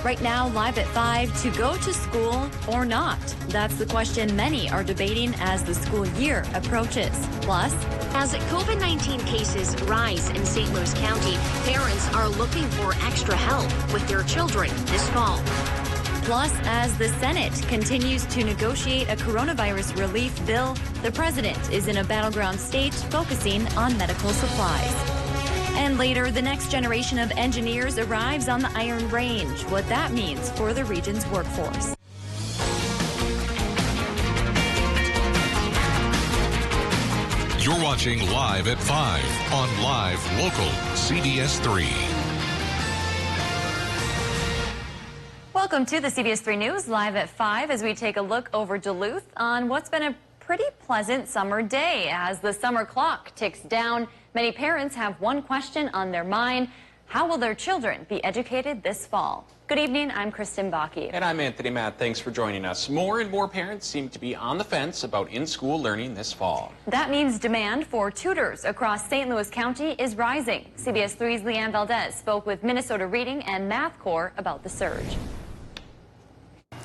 Right now, live at 5, to go to school or not? That's the question many are debating as the school year approaches. Plus, as COVID-19 cases rise in St. Louis County, parents are looking for extra help with their children this fall. Plus, as the Senate continues to negotiate a coronavirus relief bill, the president is in a battleground state focusing on medical supplies. And later, the next generation of engineers arrives on the Iron Range, what that means for the region's workforce. You're watching Live at 5 on Live Local CBS 3. Welcome to the CBS 3 News, Live at 5, as we take a look over Duluth on what's been a pretty pleasant summer day. As the summer clock ticks down, many parents have one question on their mind: how will their children be educated this fall? Good evening, I'm Kristen Bakke. And I'm Anthony Matt. Thanks for joining us. More and more parents seem to be on the fence about in-school learning this fall. That means demand for tutors across St. Louis County is rising. CBS 3's Leanne Valdez spoke with Minnesota Reading and Math Corps about the surge.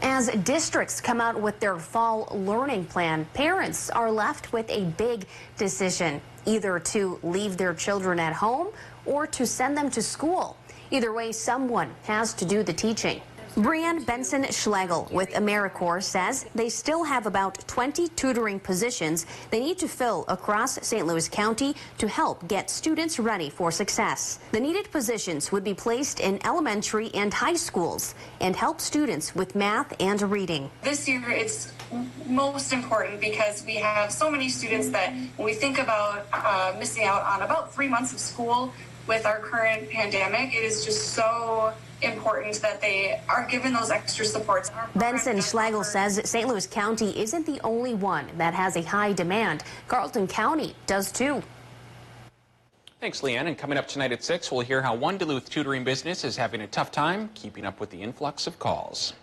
As districts come out with their fall learning plan, parents are left with a big decision, either to leave their children at home or to send them to school. Either way, someone has to do the teaching. Brianne Benson-Schlegel with AmeriCorps says they still have about 20 tutoring positions they need to fill across St. Louis County to help get students ready for success. The needed positions would be placed in elementary and high schools and help students with math and reading. This year it's most important because we have so many students that when we think about missing out on about 3 months of school with our current pandemic, it is just so important that they are given those extra supports. Benson-Schlegel says St. Louis County isn't the only one that has a high demand. Carlton County does too. Thanks, Leanne. And coming up tonight at 6, we'll hear how one Duluth tutoring business is having a tough time keeping up with the influx of calls.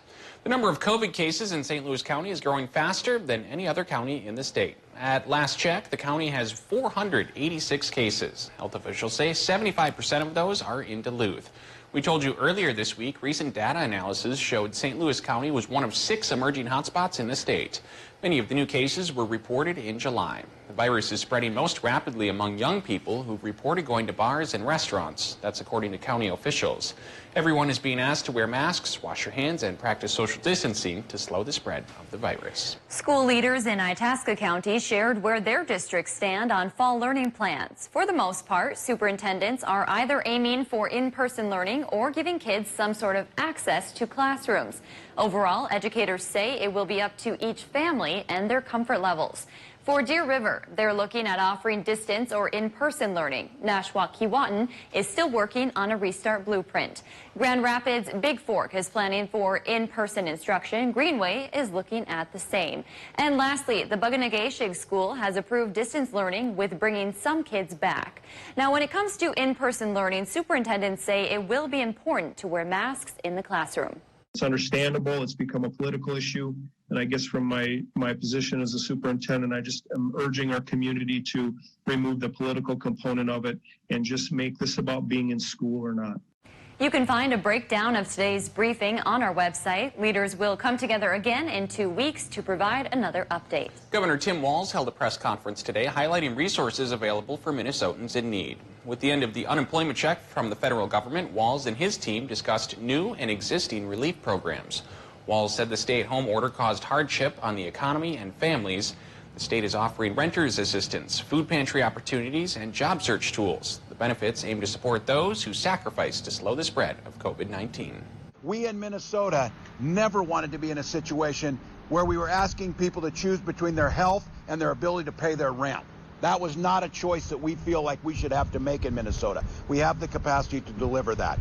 The number of COVID cases in St. Louis County is growing faster than any other county in the state. At last check, the county has 486 cases. Health officials say 75% of those are in Duluth. We told you earlier this week, recent data analysis showed St. Louis County was one of 6 emerging hotspots in the state. Many of the new cases were reported in July. The virus is spreading most rapidly among young people who've reported going to bars and restaurants. That's according to county officials. Everyone is being asked to wear masks, wash your hands, and practice social distancing to slow the spread of the virus. School leaders in Itasca County shared where their districts stand on fall learning plans. For the most part, superintendents are either aiming for in-person learning or giving kids some sort of access to classrooms. Overall, educators say it will be up to each family and their comfort levels. For Deer River, they're looking at offering distance or in-person learning. Nashwauk Keewatin is still working on a restart blueprint. Grand Rapids Big Fork is planning for in-person instruction. Greenway is looking at the same. And lastly, the Buganagashig School has approved distance learning with bringing some kids back. Now, when it comes to in-person learning, superintendents say it will be important to wear masks in the classroom. It's understandable. It's become a political issue. And I guess from my position as a superintendent, I just am urging our community to remove the political component of it and just make this about being in school or not. You can find a breakdown of today's briefing on our website. Leaders will come together again in 2 weeks to provide another update. Governor Tim Walz held a press conference today highlighting resources available for Minnesotans in need. With the end of the unemployment check from the federal government, Walz and his team discussed new and existing relief programs. Walz said the stay-at-home order caused hardship on the economy and families. The state is offering renters assistance, food pantry opportunities, and job search tools. The benefits aim to support those who sacrifice to slow the spread of COVID-19. We in Minnesota never wanted to be in a situation where we were asking people to choose between their health and their ability to pay their rent. That was not a choice that we feel like we should have to make in Minnesota. We have the capacity to deliver that.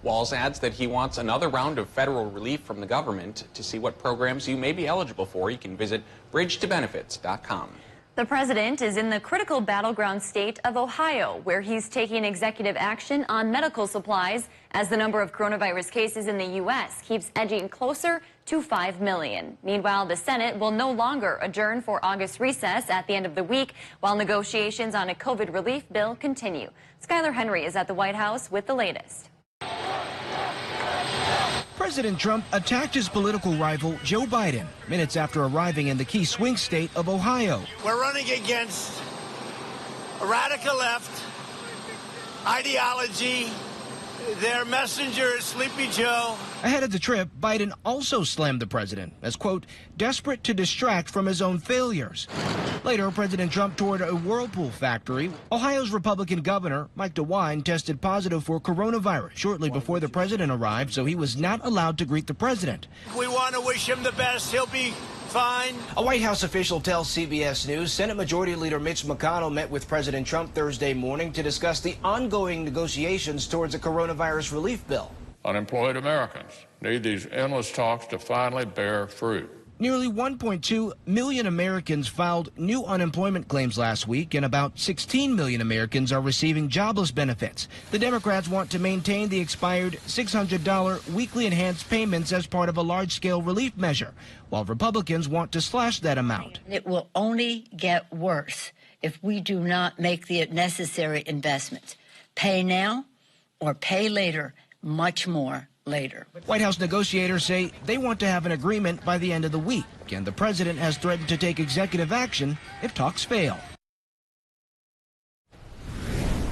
Walz adds that he wants another round of federal relief from the government. To see what programs you may be eligible for, you can visit bridgetobenefits.com. The president is in the critical battleground state of Ohio, where he's taking executive action on medical supplies as the number of coronavirus cases in the U.S. keeps edging closer to 5 million. Meanwhile, the Senate will no longer adjourn for August recess at the end of the week, while negotiations on a COVID relief bill continue. Skylar Henry is at the White House with the latest. President Trump attacked his political rival, Joe Biden, minutes after arriving in the key swing state of Ohio. We're running against a radical left ideology. Their messenger is Sleepy Joe. Ahead of the trip, Biden also slammed the president as, quote, desperate to distract from his own failures. Later, President Trump toured a Whirlpool factory. Ohio's Republican governor, Mike DeWine, tested positive for coronavirus shortly before the president arrived, so he was not allowed to greet the president. We want to wish him the best. He'll be fine. A White House official tells CBS News Senate Majority Leader Mitch McConnell met with President Trump Thursday morning to discuss the ongoing negotiations towards a coronavirus relief bill. Unemployed Americans need these endless talks to finally bear fruit. Nearly 1.2 million Americans filed new unemployment claims last week, and about 16 million Americans are receiving jobless benefits. The Democrats want to maintain the expired $600 weekly enhanced payments as part of a large-scale relief measure, while Republicans want to slash that amount. It will only get worse if we do not make the necessary investments. Pay now or pay later, much more later. White House negotiators say they want to have an agreement by the end of the week, and the president has threatened to take executive action if talks fail.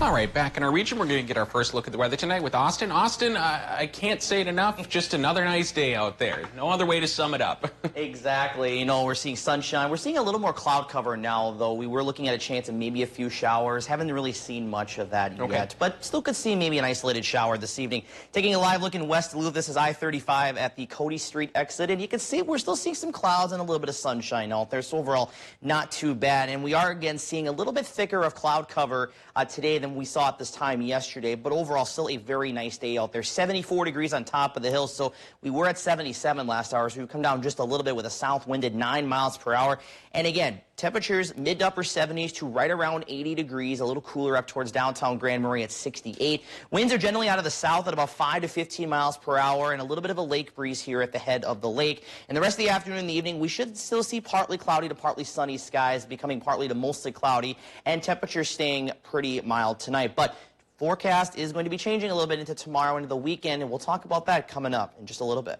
All right, back in our region, we're going to get our first look at the weather tonight with Austin. Austin, I can't say it enough, just another nice day out there. No other way to sum it up. Exactly. You know, we're seeing sunshine. We're seeing a little more cloud cover now, though. We were looking at a chance of maybe a few showers. Haven't really seen much of that yet, but still could see maybe an isolated shower this evening. Taking a live look in West Duluth, this is I-35 at the Cody Street exit, and you can see we're still seeing some clouds and a little bit of sunshine out there, so overall not too bad. And we are, again, seeing a little bit thicker of cloud cover today than we saw at this time yesterday, but overall still a very nice day out there. 74 degrees on top of the hill, so we were at 77 last hour, so we've come down just a little bit with a south wind at 9 miles per hour. And again, temperatures mid to upper 70s to right around 80 degrees, a little cooler up towards downtown Grand Marais at 68. Winds are generally out of the south at about 5 to 15 miles per hour, and a little bit of a lake breeze here at the head of the lake. And the rest of the afternoon and the evening, we should still see partly cloudy to partly sunny skies, becoming partly to mostly cloudy, and temperatures staying pretty mild tonight. But forecast is going to be changing a little bit into tomorrow, into the weekend, and we'll talk about that coming up in just a little bit.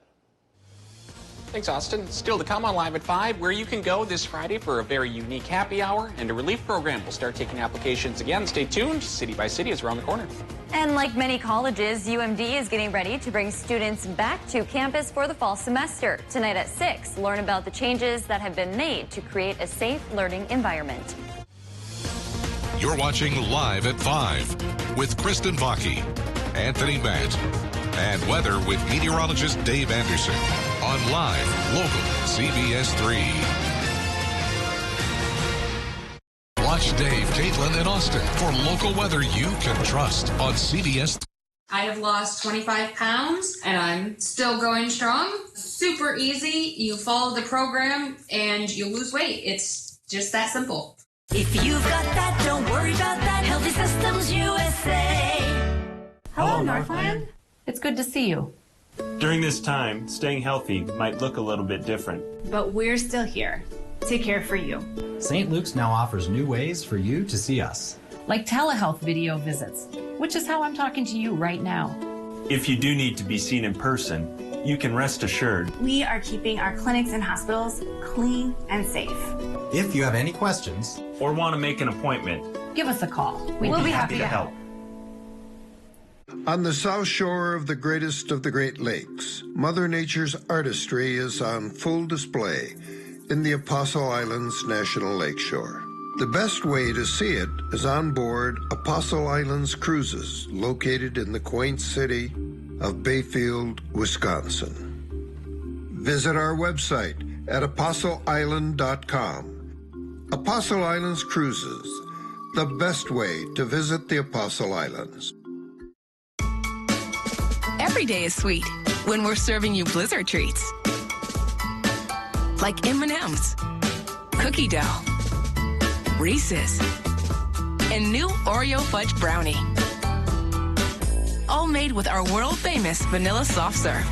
Thanks, Austin. Still to come on Live at 5, where you can go this Friday for a very unique happy hour and a relief program. We'll start taking applications again. Stay tuned. City by City is around the corner. And like many colleges, UMD is getting ready to bring students back to campus for the fall semester. Tonight at 6, learn about the changes that have been made to create a safe learning environment. You're watching Live at 5 with Kristen Vaki, Anthony Matt, and weather with meteorologist Dave Anderson on Live Local CBS 3. Watch Dave, Caitlin, and Austin for local weather you can trust on CBS. I have lost 25 pounds and I'm still going strong. Super easy. You follow the program and you lose weight. It's just that simple. If you've got that, don't worry about that. Healthy Systems USA. Hello, Northland. It's good to see you. During this time, staying healthy might look a little bit different. But we're still here to care for you. St. Luke's now offers new ways for you to see us. Like telehealth video visits, which is how I'm talking to you right now. If you do need to be seen in person, you can rest assured we are keeping our clinics and hospitals clean and safe. If you have any questions or want to make an appointment, give us a call. We'll be happy to help. On the south shore of the greatest of the Great Lakes, Mother Nature's artistry is on full display in the Apostle Islands National Lakeshore. The best way to see it is on board Apostle Islands Cruises, located in the quaint city of Bayfield, Wisconsin. Visit our website at apostleisland.com. Apostle Islands Cruises, the best way to visit the Apostle Islands. Every day is sweet when we're serving you Blizzard treats. Like M&M's, cookie dough, Reese's, and new Oreo fudge brownie. All made with our world-famous vanilla soft serve.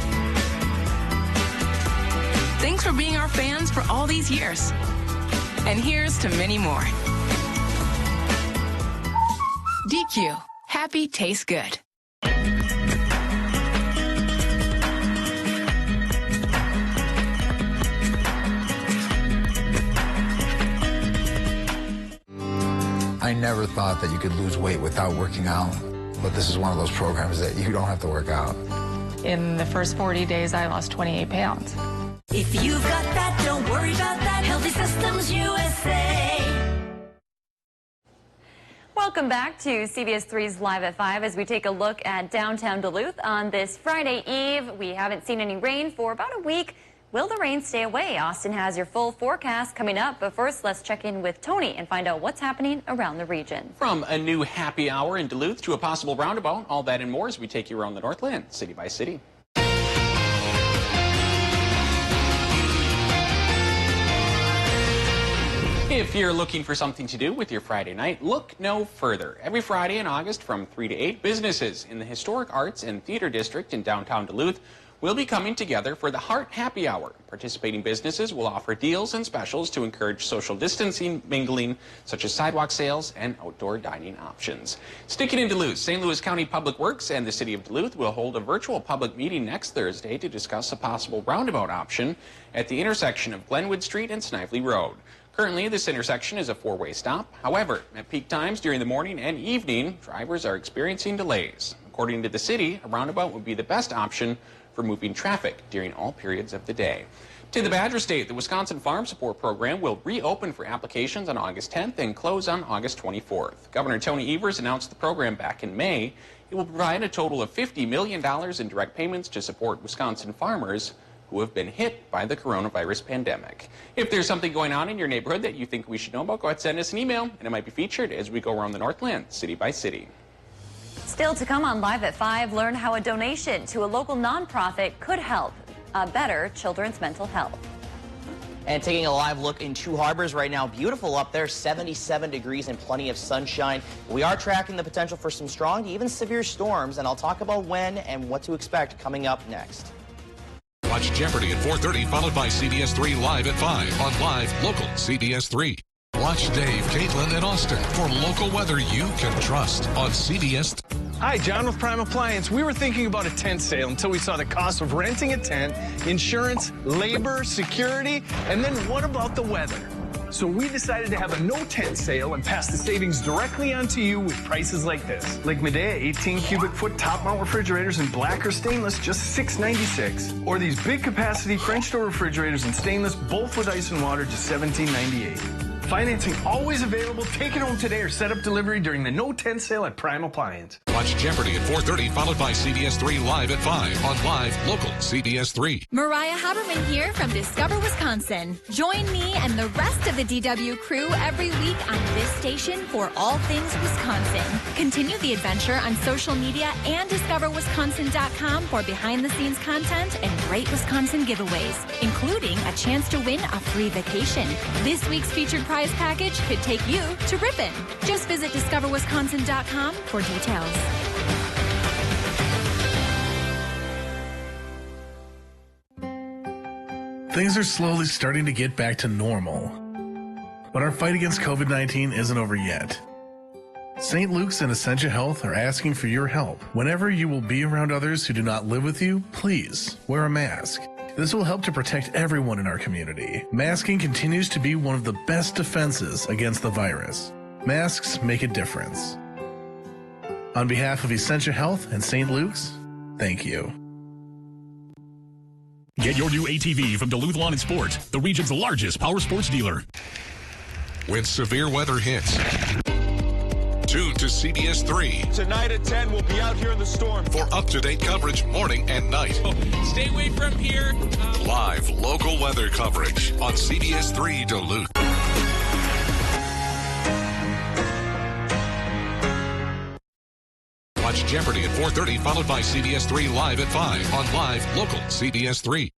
Thanks for being our fans for all these years. And here's to many more. DQ, happy tastes good. I never thought that you could lose weight without working out, but this is one of those programs that you don't have to work out. In the first 40 days, I lost 28 pounds. If you've got that, don't worry about that. Healthy Systems USA. Welcome back to CBS 3's Live at 5 as we take a look at downtown Duluth on this Friday Eve. We haven't seen any rain for about a week. Will the rain stay away? Austin has your full forecast coming up, but first let's check in with Tony and find out what's happening around the region. From a new happy hour in Duluth to a possible roundabout, all that and more as we take you around the Northland, city by city. If you're looking for something to do with your Friday night, look no further. Every Friday in August from 3 to 8, businesses in the Historic Arts and Theater District in downtown Duluth will be coming together for the Heart Happy Hour. Participating businesses will offer deals and specials to encourage social distancing, mingling, such as sidewalk sales and outdoor dining options. Sticking in Duluth, St. Louis County Public Works and the City of Duluth will hold a virtual public meeting next Thursday to discuss a possible roundabout option at the intersection of Glenwood Street and Snively Road. Currently, this intersection is a four-way stop. However, at peak times during the morning and evening, drivers are experiencing delays. According to the city, a roundabout would be the best option for moving traffic during all periods of the day. To the Badger State, the Wisconsin Farm Support Program will reopen for applications on August 10th and close on August 24th. Governor Tony Evers announced the program back in May. It will provide a total of $50 million in direct payments to support Wisconsin farmers who have been hit by the coronavirus pandemic. If there's something going on in your neighborhood that you think we should know about, go ahead and send us an email, and it might be featured as we go around the Northland, city by city. Still to come on Live at 5, learn how a donation to a local nonprofit could help better children's mental health. And taking a live look in Two Harbors right now, beautiful up there, 77 degrees and plenty of sunshine. We are tracking the potential for some strong to even severe storms, and I'll talk about when and what to expect coming up next. Watch Jeopardy at 4:30, followed by CBS 3 Live at 5 on Live Local CBS 3. Watch Dave, Caitlin, and Austin for local weather you can trust on CBS. Hi, John with Prime Appliance. We were thinking about a tent sale until we saw the cost of renting a tent, insurance, labor, security, and then what about the weather? So we decided to have a no tent sale and pass the savings directly onto you with prices like this. Like Medea 18 cubic foot top mount refrigerators in black or stainless, just $6.96. Or these big capacity French door refrigerators in stainless, both with ice and water, just $17.98. Financing always available. Take it home today or set up delivery during the no tent sale at Prime Appliance. Watch Jeopardy at 4:30, followed by CBS 3 Live at 5 on Live Local CBS 3. Mariah Haberman here from Discover Wisconsin. Join me and the rest of the DW crew every week on this station for all things Wisconsin. Continue the adventure on social media and discoverwisconsin.com for behind-the-scenes content and great Wisconsin giveaways, including a chance to win a free vacation. This week's featured prize package could take you to Ripon. Just visit discoverwisconsin.com for details. Things are slowly starting to get back to normal, but our fight against COVID-19 isn't over yet. St. Luke's and Essentia Health are asking for your help. Whenever you will be around others who do not live with you, please wear a mask. This will help to protect everyone in our community. Masking continues to be one of the best defenses against the virus. Masks make a difference. On behalf of Essentia Health and St. Luke's, thank you. Get your new ATV from Duluth Lawn and Sport, the region's largest power sports dealer. When severe weather hits, tune to CBS 3. Tonight at 10, we'll be out here in the storm. For up-to-date coverage morning and night. Stay away from here. Live local weather coverage on CBS 3 Duluth. Watch Jeopardy at 4:30, followed by CBS 3 Live at 5 on Live Local CBS 3.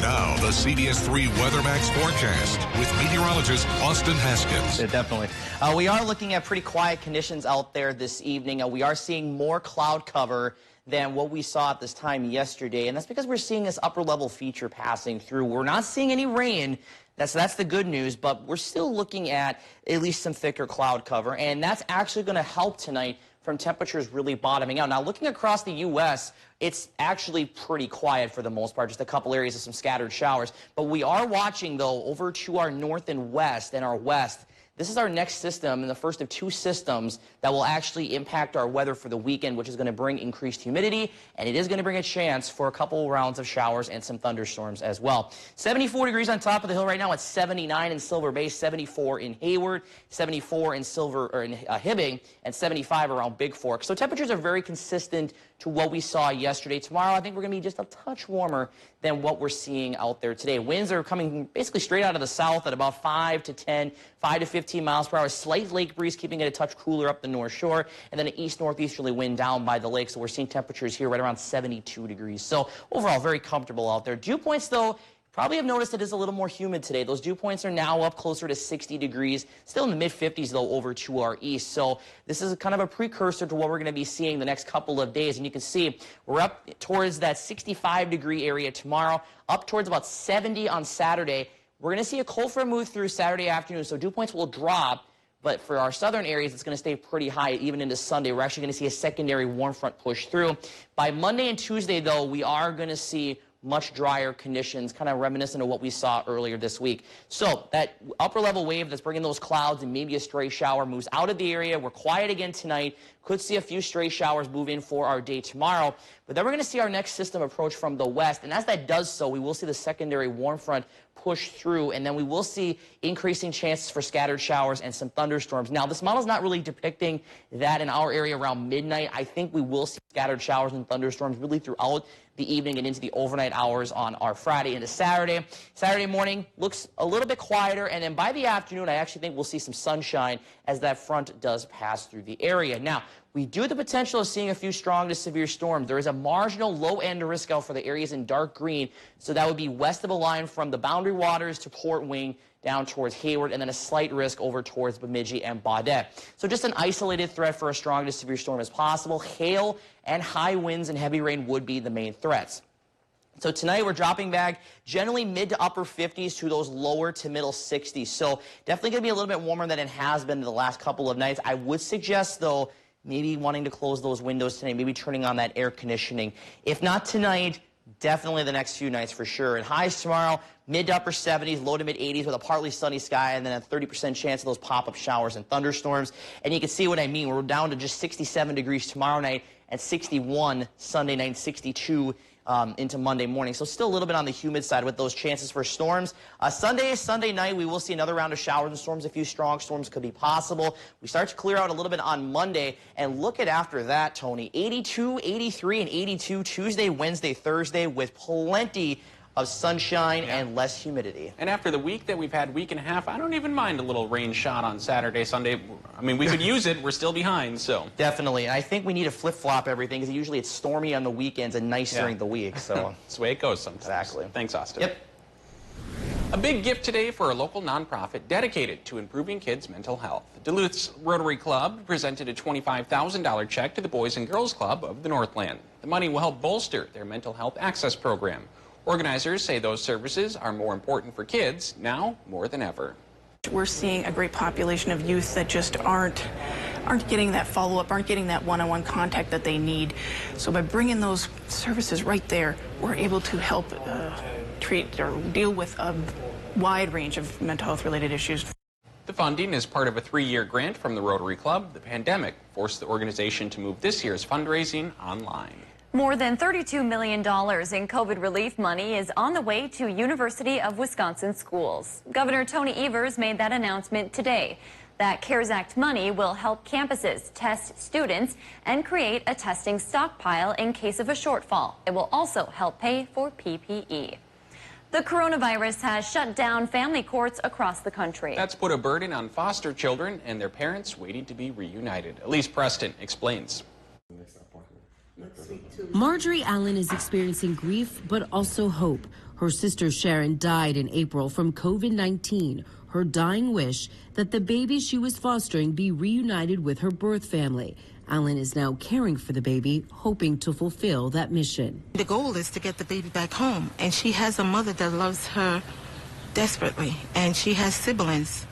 Now, the CBS 3 WeatherMax forecast with meteorologist Austin Haskins. Yeah, definitely. We are looking at pretty quiet conditions out there this evening. We are seeing more cloud cover than what we saw at this time yesterday, and that's because we're seeing this upper-level feature passing through. We're not seeing any rain. That's the good news, but we're still looking at least some thicker cloud cover, and that's actually going to help tonight from temperatures really bottoming out. Now, looking across the U.S., it's actually pretty quiet for the most part, just a couple areas of some scattered showers. But we are watching, though, over to our north and west and our west. This is our next system, and the first of two systems that will actually impact our weather for the weekend, which is going to bring increased humidity, and it is going to bring a chance for a couple rounds of showers and some thunderstorms as well. 74 degrees on top of the hill right now. It's 79 in Silver Bay, 74 in Hayward, 74 in Hibbing, and 75 around Big Fork. So temperatures are very consistent to what we saw yesterday. Tomorrow, I think we're going to be just a touch warmer than what we're seeing out there today. Winds are coming basically straight out of the south at about 5 to 10, 5 to 15 miles per hour. Slight lake breeze keeping it a touch cooler up the North Shore, and then an east-northeasterly wind down by the lake. So we're seeing temperatures here right around 72 degrees. So overall, very comfortable out there. Dew points, though, probably have noticed it is a little more humid today. Those dew points are now up closer to 60 degrees, still in the mid-50s, though, over to our east. So this is kind of a precursor to what we're going to be seeing the next couple of days. And you can see we're up towards that 65-degree area tomorrow, up towards about 70 on Saturday. We're going to see a cold front move through Saturday afternoon, so dew points will drop. But for our southern areas, it's going to stay pretty high even into Sunday. We're actually going to see a secondary warm front push through. By Monday and Tuesday, though, we are going to see much drier conditions, kind of reminiscent of what we saw earlier this week. So that upper level wave that's bringing those clouds and maybe a stray shower moves out of the area. We're quiet again tonight. Could see a few stray showers move in for our day tomorrow. But then we're going to see our next system approach from the west. And as that does so, we will see the secondary warm front push through, and then we will see increasing chances for scattered showers and some thunderstorms. Now, this model is not really depicting that in our area around midnight. I think we will see scattered showers and thunderstorms really throughout the evening and into the overnight hours on our Friday into Saturday. Saturday morning looks a little bit quieter, and then by the afternoon, I actually think we'll see some sunshine as that front does pass through the area. Now, we do have the potential of seeing a few strong to severe storms. There is a marginal low-end risk out for the areas in dark green, so that would be west of a line from the Boundary Waters to Port Wing down towards Hayward, and then a slight risk over towards Bemidji and Baudette. So just an isolated threat for a strong to severe storm is possible. Hail and high winds and heavy rain would be the main threats. So tonight we're dropping back generally mid to upper 50s to those lower to middle 60s. So definitely going to be a little bit warmer than it has been the last couple of nights. I would suggest, though, maybe wanting to close those windows tonight, maybe turning on that air conditioning. If not tonight, definitely the next few nights for sure. And highs tomorrow, mid to upper 70s, low to mid 80s with a partly sunny sky, and then a 30% chance of those pop-up showers and thunderstorms. And you can see what I mean. We're down to just 67 degrees tomorrow night and 61 Sunday night, 62 into Monday morning. So still a little bit on the humid side with those chances for storms. Sunday night, we will see another round of showers and storms. A few strong storms could be possible. We start to clear out a little bit on Monday. And look at after that, Tony. 82, 83, and 82 Tuesday, Wednesday, Thursday with plenty of sunshine and less humidity. And after the week that we've had, week and a half, I don't even mind a little rain shot on Saturday, Sunday. I mean, we could use it. We're still behind, so. Definitely. And I think we need to flip-flop everything because usually it's stormy on the weekends and nice during the week. So that's the way it goes sometimes. Exactly. Thanks, Austin. Yep. A big gift today for a local nonprofit dedicated to improving kids' mental health. Duluth's Rotary Club presented a $25,000 check to the Boys and Girls Club of the Northland. The money will help bolster their mental health access program. Organizers say those services are more important for kids now more than ever. We're seeing a great population of youth that just aren't getting that follow-up, aren't getting that one-on-one contact that they need. So by bringing those services right there, we're able to help treat or deal with a wide range of mental health-related issues. The funding is part of a 3-year grant from the Rotary Club. The pandemic forced the organization to move this year's fundraising online. More than $32 million in COVID relief money is on the way to University of Wisconsin schools. Governor Tony Evers made that announcement today. That CARES Act money will help campuses test students and create a testing stockpile in case of a shortfall. It will also help pay for PPE. The coronavirus has shut down family courts across the country. That's put a burden on foster children and their parents waiting to be reunited. Elise Preston explains. Marjorie Allen is experiencing grief, but also hope. Her sister Sharon died in April from COVID-19. Her dying wish that the baby she was fostering be reunited with her birth family. Allen is now caring for the baby, hoping to fulfill that mission. The goal is to get the baby back home, and she has a mother that loves her desperately, and she has siblings.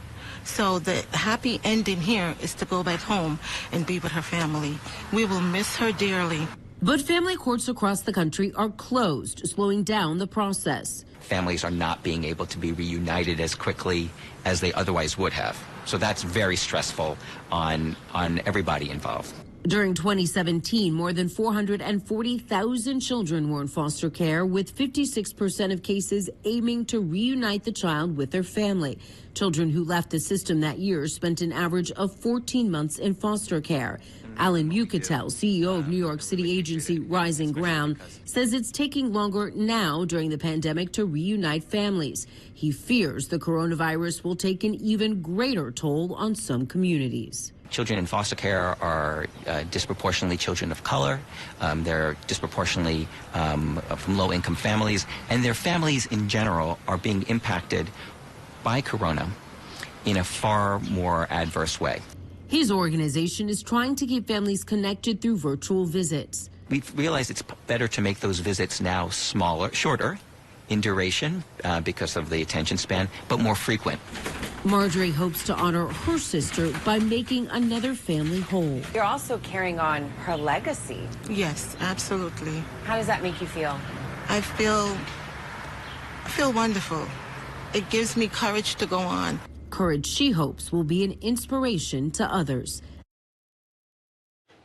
So the happy ending here is to go back home and be with her family. We will miss her dearly. But family courts across the country are closed, slowing down the process. Families are not being able to be reunited as quickly as they otherwise would have. So that's very stressful on everybody involved. During 2017, more than 440,000 children were in foster care, with 56% of cases aiming to reunite the child with their family. Children who left the system that year spent an average of 14 months in foster care. Alan Mucatel, CEO of New York City agency Rising Ground, says it's taking longer now during the pandemic to reunite families. He fears the coronavirus will take an even greater toll on some communities. Children in foster care are disproportionately children of color. They're disproportionately from low-income families, and their families in general are being impacted by corona in a far more adverse way. His organization is trying to keep families connected through virtual visits. We've realized it's better to make those visits now smaller, shorter in duration because of the attention span, but more frequent. Marjorie hopes to honor her sister by making another family whole. You're also carrying on her legacy. Yes, absolutely. How does that make you feel? I feel wonderful. It gives me courage to go on. Courage she hopes will be an inspiration to others.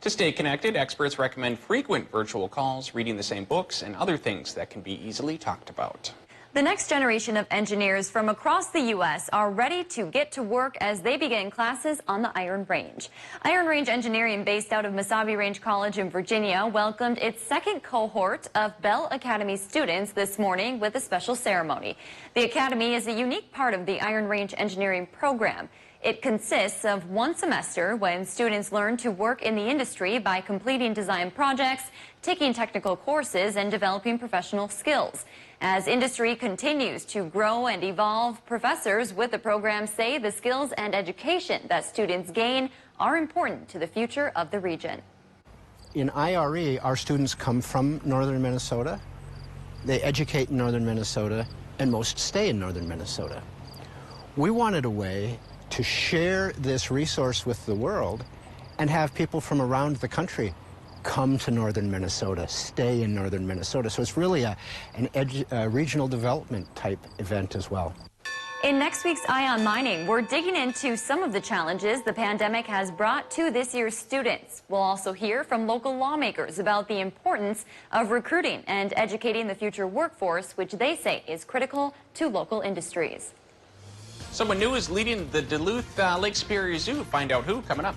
To stay connected, experts recommend frequent virtual calls, reading the same books, and other things that can be easily talked about. The next generation of engineers from across the U.S. are ready to get to work as they begin classes on the Iron Range. Iron Range Engineering, based out of Mesabi Range College in Virginia, welcomed its second cohort of Bell Academy students this morning with a special ceremony. The Academy is a unique part of the Iron Range Engineering program. It consists of one semester when students learn to work in the industry by completing design projects, taking technical courses, and developing professional skills. As industry continues to grow and evolve, professors with the program say the skills and education that students gain are important to the future of the region. In IRE, our students come from northern Minnesota, they educate in northern Minnesota, and most stay in northern Minnesota. We wanted a way to share this resource with the world and have people from around the country come to northern Minnesota, stay in northern Minnesota. So it's really a regional development type event as well. In next week's Eye on Mining, we're digging into some of the challenges the pandemic has brought to this year's students. We'll also hear from local lawmakers about the importance of recruiting and educating the future workforce, which they say is critical to local industries. Someone new is leading the Duluth Lake Superior Zoo. Find out who coming up.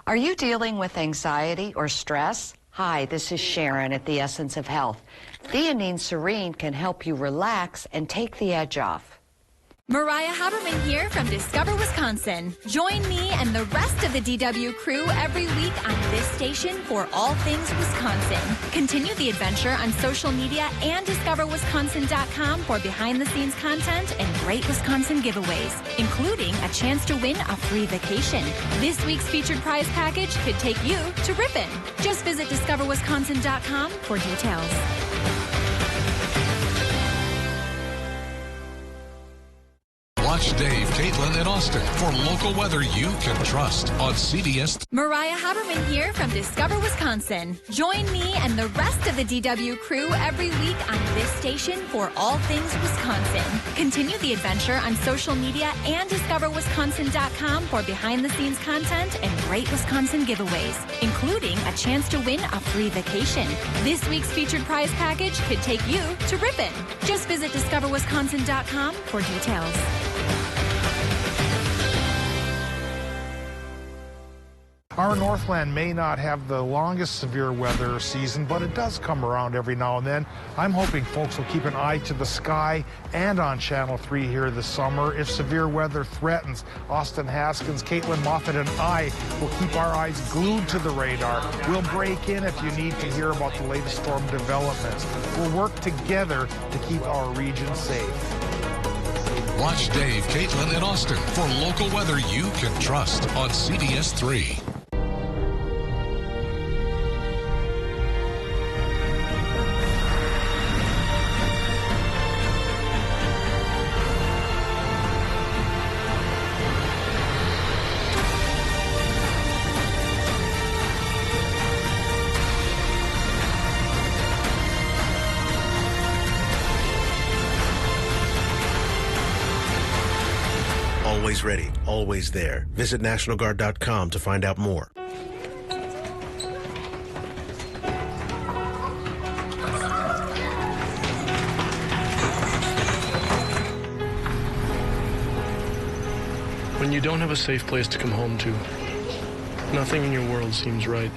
Are you dealing with anxiety or stress? Hi, this is Sharon at The Essence of Health. Theanine Serene can help you relax and take the edge off. Mariah Haberman here from Discover Wisconsin. Join me and the rest of the DW crew every week on this station for all things Wisconsin. Continue the adventure on social media and discoverwisconsin.com for behind-the-scenes content and great Wisconsin giveaways, including a chance to win a free vacation. This week's featured prize package could take you to Ripon. Just visit discoverwisconsin.com for details. Watch Dave, Caitlin, and Austin for local weather you can trust on CBS. Mariah Haberman here from Discover Wisconsin. Join me and the rest of the DW crew every week on this station for all things Wisconsin. Continue the adventure on social media and discoverwisconsin.com for behind-the-scenes content and great Wisconsin giveaways, including a chance to win a free vacation. This week's featured prize package could take you to Ripon. Just visit discoverwisconsin.com for details. Our Northland may not have the longest severe weather season, but it does come around every now and then. I'm hoping folks will keep an eye to the sky and on Channel 3 here this summer. If severe weather threatens, Austin Haskins, Caitlin Moffett, and I will keep our eyes glued to the radar. We'll break in if you need to hear about the latest storm developments. We'll work together to keep our region safe. Watch Dave, Caitlin, and Austin for local weather you can trust on CBS 3. always ready, always there. Visit NationalGuard.com to find out more. When you don't have a safe place to come home to, nothing in your world seems right.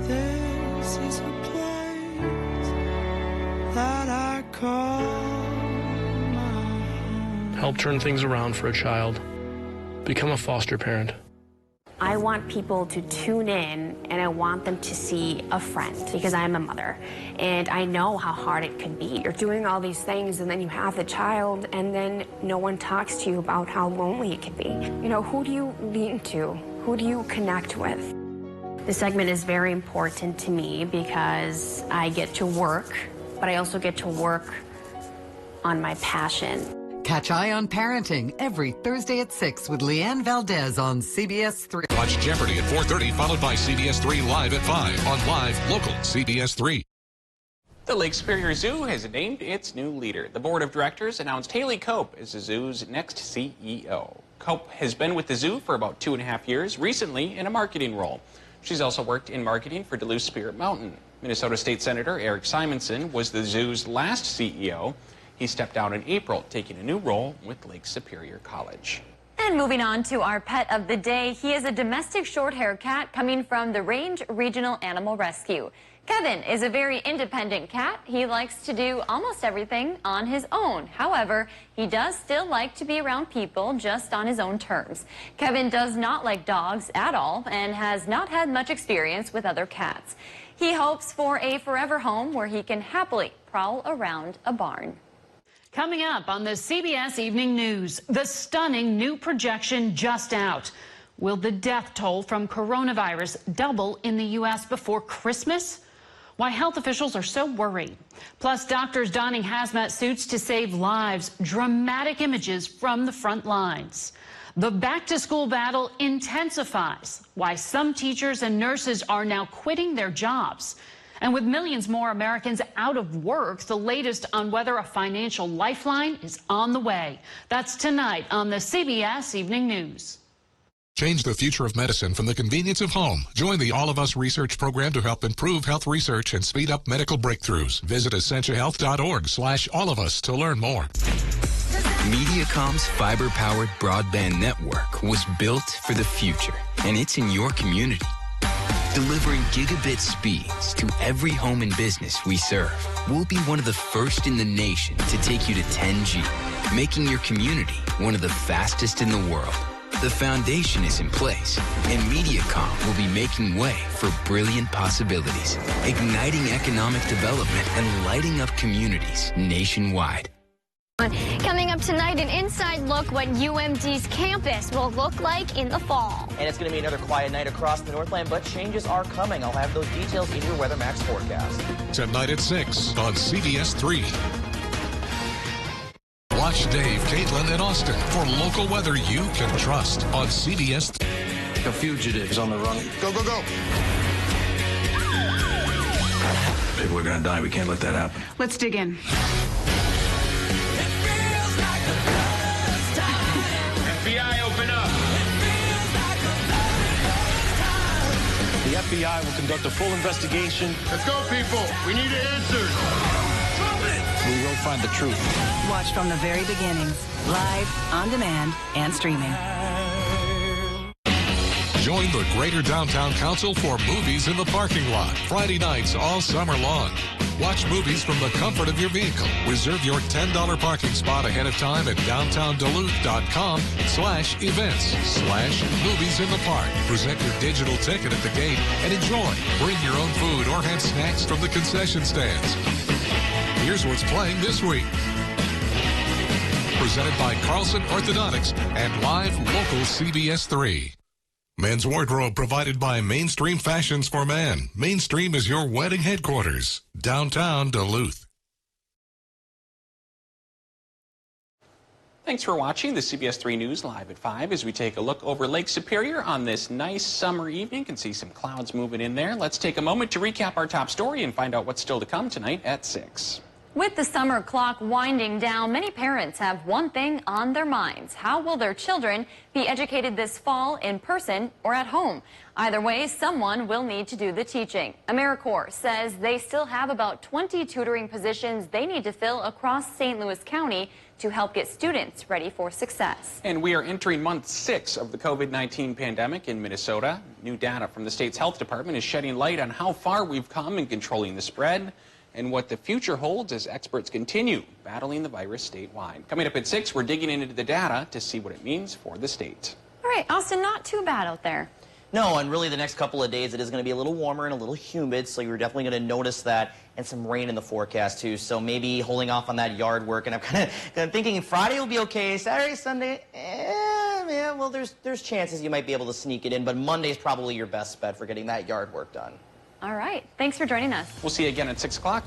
This is a place that I call my home. Help turn things around for a child. Become a foster parent. I want people to tune in, and I want them to see a friend, because I'm a mother and I know how hard it could be. You're doing all these things and then you have the child and then no one talks to you about how lonely it can be. You know, who do you lean to? Who do you connect with? This segment is very important to me because I get to work, but I also get to work on my passion. Catch Eye on Parenting every Thursday at 6 with Leanne Valdez on CBS 3. Watch Jeopardy at 4:30, followed by CBS 3 Live at 5 on Live Local CBS 3. The Lake Superior Zoo has named its new leader. The board of directors announced Haley Cope as the zoo's next CEO. Cope has been with the zoo for about 2.5 years, recently in a marketing role. She's also worked in marketing for Duluth Spirit Mountain. Minnesota State Senator Eric Simonson was the zoo's last CEO. He stepped down in April, taking a new role with Lake Superior College. And moving on to our pet of the day, he is a domestic short-haired cat coming from the Range Regional Animal Rescue. Kevin is a very independent cat. He likes to do almost everything on his own. However, he does still like to be around people just on his own terms. Kevin does not like dogs at all and has not had much experience with other cats. He hopes for a forever home where he can happily prowl around a barn. Coming up on the CBS Evening News, the stunning new projection just out. Will the death toll from coronavirus double in the U.S. before Christmas? Why health officials are so worried. Plus, doctors donning hazmat suits to save lives. Dramatic images from the front lines. The back-to-school battle intensifies. Why some teachers and nurses are now quitting their jobs. And with millions more Americans out of work, the latest on whether a financial lifeline is on the way. That's tonight on the CBS Evening News. Change the future of medicine from the convenience of home. Join the All of Us research program to help improve health research and speed up medical breakthroughs. Visit essentialhealth.org/allofus to learn more. Mediacom's fiber-powered broadband network was built for the future, and it's in your community. Delivering gigabit speeds to every home and business we serve. We'll be one of the first in the nation to take you to 10G, making your community one of the fastest in the world. The foundation is in place, and Mediacom will be making way for brilliant possibilities, igniting economic development and lighting up communities nationwide. Coming up tonight, an inside look what UMD's campus will look like in the fall. And it's going to be another quiet night across the Northland, but changes are coming. I'll have those details in your Weather Max forecast. Tonight at 6 on CBS 3. Watch Dave, Caitlin, and Austin for local weather you can trust on CBS 3. A fugitive is on the run. Go, go, go. People are going to die. We can't let that happen. Let's dig in. FBI, open up. The FBI will conduct a full investigation. Let's go, people. We need answers. We will find the truth. Watch from the very beginnings, live, on demand, and streaming. Join the Greater Downtown Council for Movies in the Parking Lot. Friday nights all summer long. Watch movies from the comfort of your vehicle. Reserve your $10 parking spot ahead of time at downtownduluth.com/events/movies in the park. Present your digital ticket at the gate and enjoy. Bring your own food or have snacks from the concession stands. Here's what's playing this week. Presented by Carlson Orthodontics and live local CBS 3. Men's wardrobe provided by Mainstream Fashions for Men. Mainstream is your wedding headquarters. Downtown Duluth. Thanks for watching the CBS 3 News Live at 5 as we take a look over Lake Superior on this nice summer evening. You can see some clouds moving in there. Let's take a moment to recap our top story and find out what's still to come tonight at 6. With the summer clock winding down, many parents have one thing on their minds. How will their children be educated this fall, in person or at home? Either way, someone will need to do the teaching. AmeriCorps says they still have about 20 tutoring positions they need to fill across St. Louis County to help get students ready for success. And we are entering month 6 of the COVID-19 pandemic in Minnesota. New data from the state's health department is shedding light on how far we've come in controlling the spread and what the future holds as experts continue battling the virus statewide. Coming up at 6, we're digging into the data to see what it means for the state. All right, Austin, not too bad out there. No, and really the next couple of days it is going to be a little warmer and a little humid, so you're definitely going to notice that, and some rain in the forecast too. So maybe holding off on that yard work, and I'm kind of thinking Friday will be okay, Saturday, Sunday, yeah, well there's chances you might be able to sneak it in, but Monday's probably your best bet for getting that yard work done. All right, thanks for joining us. We'll see you again at 6 o'clock.